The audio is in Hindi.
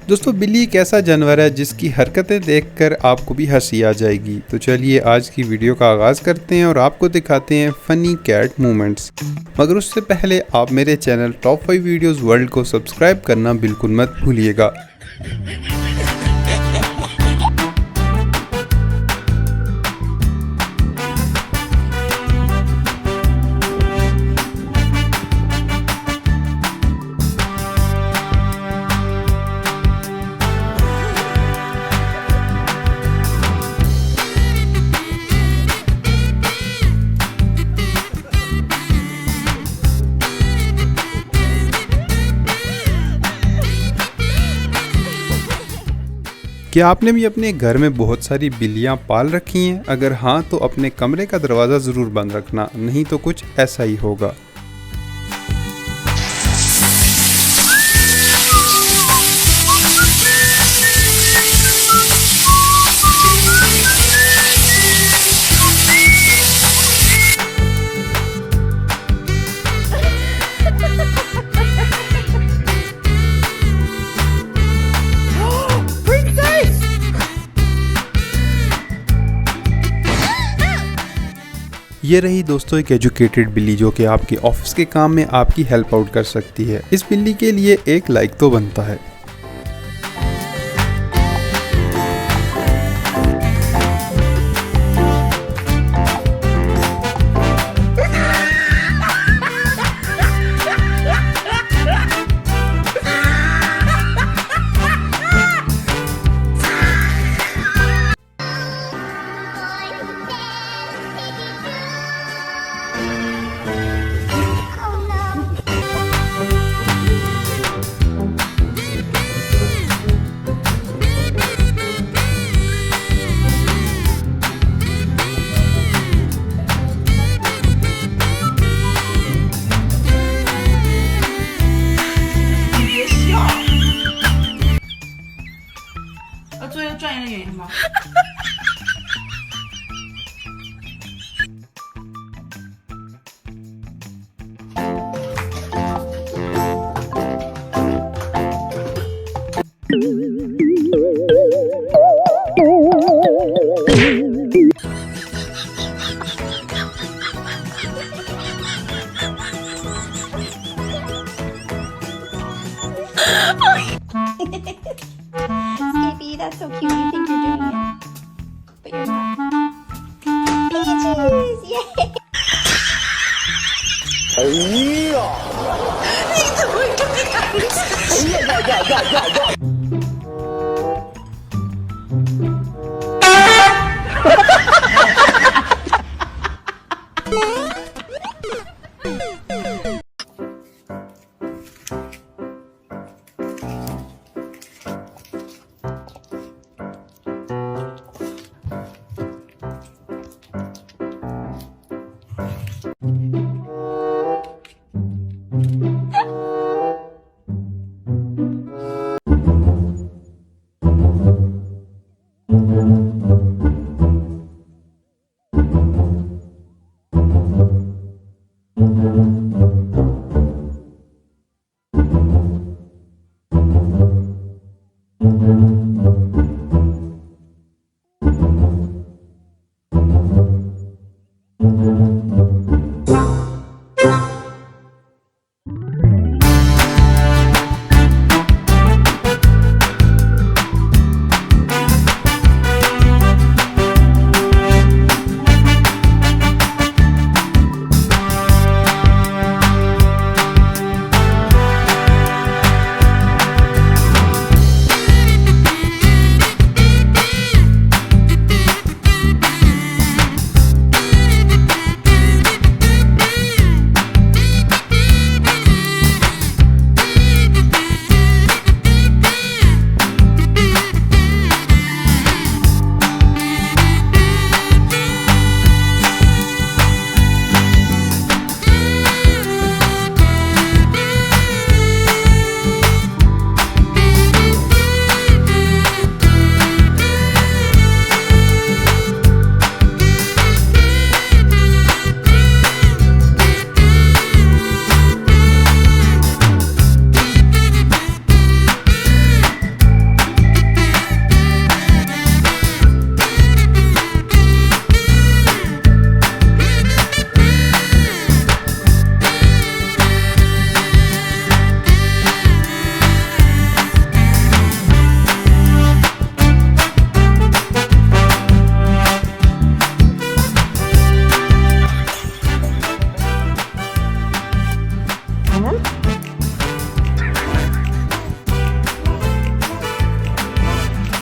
दोस्तों बिल्ली एक ऐसा जानवर है जिसकी हरकतें देखकर आपको भी हंसी आ जाएगी। तो चलिए आज की वीडियो का आगाज़ करते हैं और आपको दिखाते हैं फ़नी कैट मूवमेंट्स। मगर उससे पहले आप मेरे चैनल टॉप 5 वीडियोस वर्ल्ड को सब्सक्राइब करना बिल्कुल मत भूलिएगा। क्या आपने भी अपने घर में बहुत सारी बिल्लियाँ पाल रखी हैं? अगर हाँ तो अपने कमरे का दरवाज़ा ज़रूर बंद रखना, नहीं तो कुछ ऐसा ही होगा। ये रही दोस्तों एक एजुकेटेड बिल्ली जो कि आपके ऑफिस के काम में आपकी हेल्प आउट कर सकती है। इस बिल्ली के लिए एक लाइक तो बनता है।